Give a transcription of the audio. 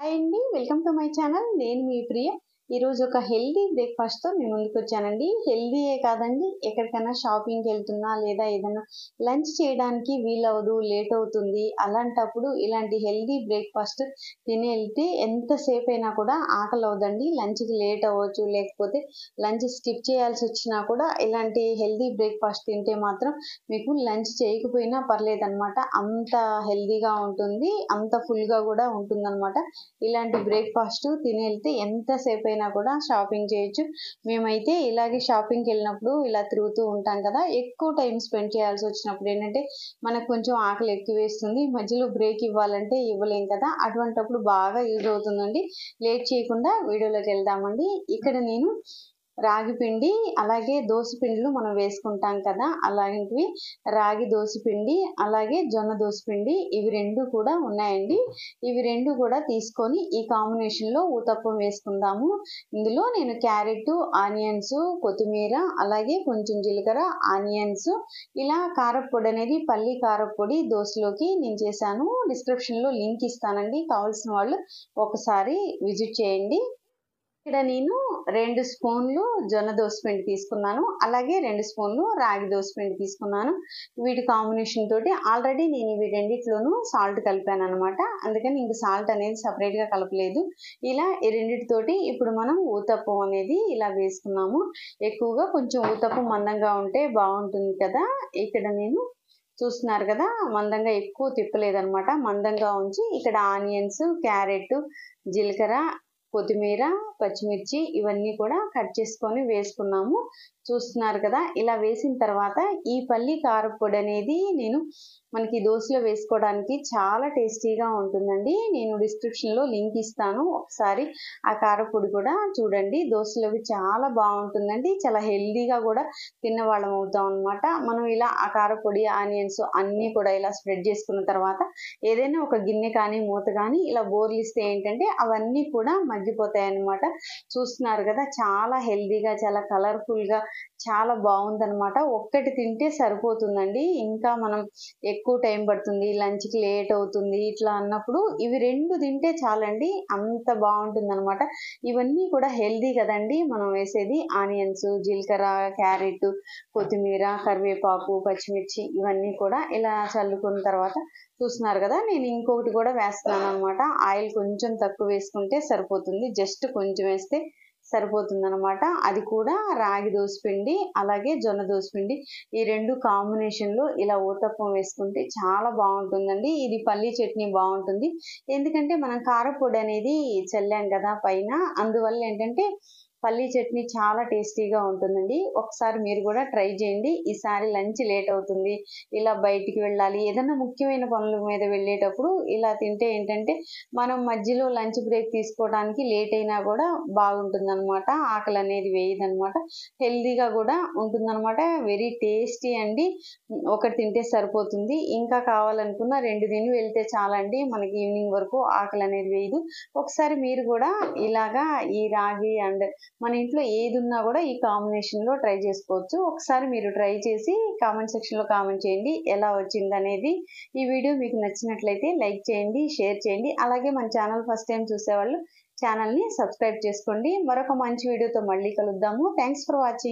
Hi అండి, welcome to my channel. నేను మీ ప్రియ. ఈరోజు ఒక హెల్దీ బ్రేక్ఫాస్ట్తో మీ ముందుకు వచ్చానండి. హెల్దీయే కాదండి, ఎక్కడికైనా షాపింగ్కి వెళ్తున్నా లేదా ఏదైనా లంచ్ చేయడానికి వీలవదు, లేట్ అవుతుంది, అలాంటప్పుడు ఇలాంటి హెల్దీ బ్రేక్ఫాస్ట్ తిని వెళ్తే ఎంతసేపు అయినా కూడా ఆకలి అవదండి. లంచ్కి లేట్ అవ్వచ్చు, లేకపోతే లంచ్ స్కిప్ చేయాల్సి వచ్చినా కూడా ఇలాంటి హెల్దీ బ్రేక్ఫాస్ట్ తింటే మాత్రం మీకు లంచ్ చేయకపోయినా పర్లేదన్నమాట. అంత హెల్దీగా ఉంటుంది, అంత ఫుల్గా కూడా ఉంటుందన్నమాట. ఇలాంటి బ్రేక్ఫాస్ట్ తిని వెళ్తే ఎంతసేపు అయినా కూడా షాపింగ్ చేయొచ్చు. మేమైతే ఇలాగే షాపింగ్కి వెళ్ళినప్పుడు ఇలా తిరుగుతూ ఉంటాం కదా, ఎక్కువ టైం స్పెండ్ చేయాల్సి వచ్చినప్పుడు ఏంటంటే మనకు కొంచెం ఆకలి ఎక్కువ వేస్తుంది, మధ్యలో బ్రేక్ ఇవ్వాలంటే ఇవ్వలేం కదా, అటువంటప్పుడు బాగా యూజ్ అవుతుందండి. లేట్ చేయకుండా వీడియోలోకి వెళ్దామండి. ఇక్కడ నేను రాగి పిండి అలాగే దోస పిండిలు మనం వేసుకుంటాం కదా, అలాంటివి రాగి దోస పిండి అలాగే జొన్న దోస పిండి ఇవి రెండు కూడా ఉన్నాయండి. ఇవి రెండు కూడా తీసుకొని ఈ కాంబినేషన్లో ఊతప్పం వేసుకుందాము. ఇందులో నేను క్యారెట్, ఆనియన్స్, కొత్తిమీర అలాగే కొంచెం జీలకర్ర, ఆనియన్స్, ఇలా కారపొడి అనేది పల్లి కారపొడి దోశలోకి నేను చేశాను. డిస్క్రిప్షన్లో లింక్ ఇస్తానండి, కావాల్సిన వాళ్ళు ఒకసారి విజిట్ చేయండి. ఇక్కడ నేను 2 స్పూన్లు జొన్న దోస పిండి తీసుకున్నాను, అలాగే 2 స్పూన్లు రాగి దోస పిండి తీసుకున్నాను. వీటి కాంబినేషన్ తోటి ఆల్రెడీ నేను ఇవి రెండిట్లోనూ సాల్ట్ కలిపాను అనమాట, అందుకని ఇంక సాల్ట్ అనేది సపరేట్గా కలపలేదు. ఇలా ఈ రెండిటితోటి ఇప్పుడు మనం ఊతప్పం అనేది ఇలా వేసుకున్నాము. ఎక్కువగా కొంచెం ఊతప్పం మందంగా ఉంటే బాగుంటుంది కదా. ఇక్కడ నేను చూస్తున్నారు కదా, మందంగా ఎక్కువ తిప్పలేదనమాట, మందంగా ఉంచి ఇక్కడ ఆనియన్స్, క్యారెట్, జీలకర్ర, కొత్తిమీర, పచ్చిమిర్చి ఇవన్నీ కూడా కట్ చేసుకొని వేసుకున్నాము. చూస్తున్నారు కదా, ఇలా వేసిన తర్వాత ఈ పల్లి కారపొడి అనేది నేను మనకి దోశలో వేసుకోవడానికి చాలా టేస్టీగా ఉంటుందండి. నేను డిస్క్రిప్షన్లో లింక్ ఇస్తాను, ఒకసారి ఆ కారపొడి కూడా చూడండి. దోశలోకి చాలా బాగుంటుందండి, చాలా హెల్దీగా కూడా తిన్నవాళ్ళం అవుతాం అనమాట. మనం ఇలా ఆ కారపొడి, ఆనియన్స్ అన్నీ కూడా ఇలా స్ప్రెడ్ చేసుకున్న తర్వాత ఏదైనా ఒక గిన్నె కానీ మూత కానీ ఇలా బోర్లిస్తే ఏంటంటే అవన్నీ కూడా మగ్గిపోతాయి అన్నమాట. చూస్తున్నారు కదా, చాలా హెల్దీగా చాలా కలర్ఫుల్గా చాలా బాగుందనమాట. ఒక్కటి తింటే సరిపోతుందండి, ఇంకా మనం ఎక్కువ టైం పడుతుంది, లంచ్కి లేట్ అవుతుంది ఇట్లా అన్నప్పుడు ఇవి 2 తింటే చాలండి, అంత బాగుంటుందన్నమాట. ఇవన్నీ కూడా హెల్దీ కదండి. మనం వేసేది ఆనియన్స్, జీలకర్ర, క్యారెట్, కొత్తిమీర, కరివేపాకు, పచ్చిమిర్చి ఇవన్నీ కూడా ఇలా చల్లుకున్న తర్వాత చూస్తున్నారు కదా, నేను ఇంకొకటి కూడా వేస్తున్నాను అనమాట. ఆయిల్ కొంచెం తక్కువ వేసుకుంటే సరిపోతుంది, జస్ట్ కొంచెం వేస్తే సరిపోతుంది అనమాట. అది కూడా రాగి దోస పిండి అలాగే జొన్న దోస పిండి ఈ 2 కాంబినేషన్లో ఇలా ఊతప్పం వేసుకుంటే చాలా బాగుంటుందండి. ఇది పల్లీ చట్నీ బాగుంటుంది, ఎందుకంటే మనం కారపొడి అనేది చల్లాం కదా పైన, అందువల్ల ఏంటంటే పల్లీ చట్నీ చాలా టేస్టీగా ఉంటుందండి. ఒకసారి మీరు కూడా ట్రై చేయండి. ఈసారి లంచ్ లేట్ అవుతుంది, ఇలా బయటికి వెళ్ళాలి, ఏదైనా ముఖ్యమైన పనుల మీద వెళ్ళేటప్పుడు ఇలా తింటే ఏంటంటే మనం మధ్యలో లంచ్ బ్రేక్ తీసుకోవడానికి లేట్ అయినా కూడా బాగుంటుందన్నమాట, ఆకలి అనేది వేయదనమాట, హెల్దీగా కూడా ఉంటుందన్నమాట. వెరీ టేస్టీ అండి. ఒకటి తింటే సరిపోతుంది, ఇంకా కావాలనుకున్న 2 తిని వెళ్తే చాలండి, మనకి ఈవినింగ్ వరకు ఆకలి అనేది వేయదు. ఒకసారి మీరు కూడా ఇలాగా ఈ రాగి అండ్ మన ఇంట్లో ఏది ఉన్నా కూడా ఈ కాంబినేషన్లో ట్రై చేసుకోవచ్చు. ఒకసారి మీరు ట్రై చేసి కామెంట్ సెక్షన్లో కామెంట్ చేయండి ఎలా వచ్చింది అనేది. ఈ వీడియో మీకు నచ్చినట్లయితే లైక్ చేయండి, షేర్ చేయండి, అలాగే మన ఛానల్ ఫస్ట్ టైం చూసేవాళ్ళు ఛానల్ని సబ్స్క్రైబ్ చేసుకోండి. మరొక మంచి వీడియోతో మళ్ళీ కలుద్దాము. Thanks for watching.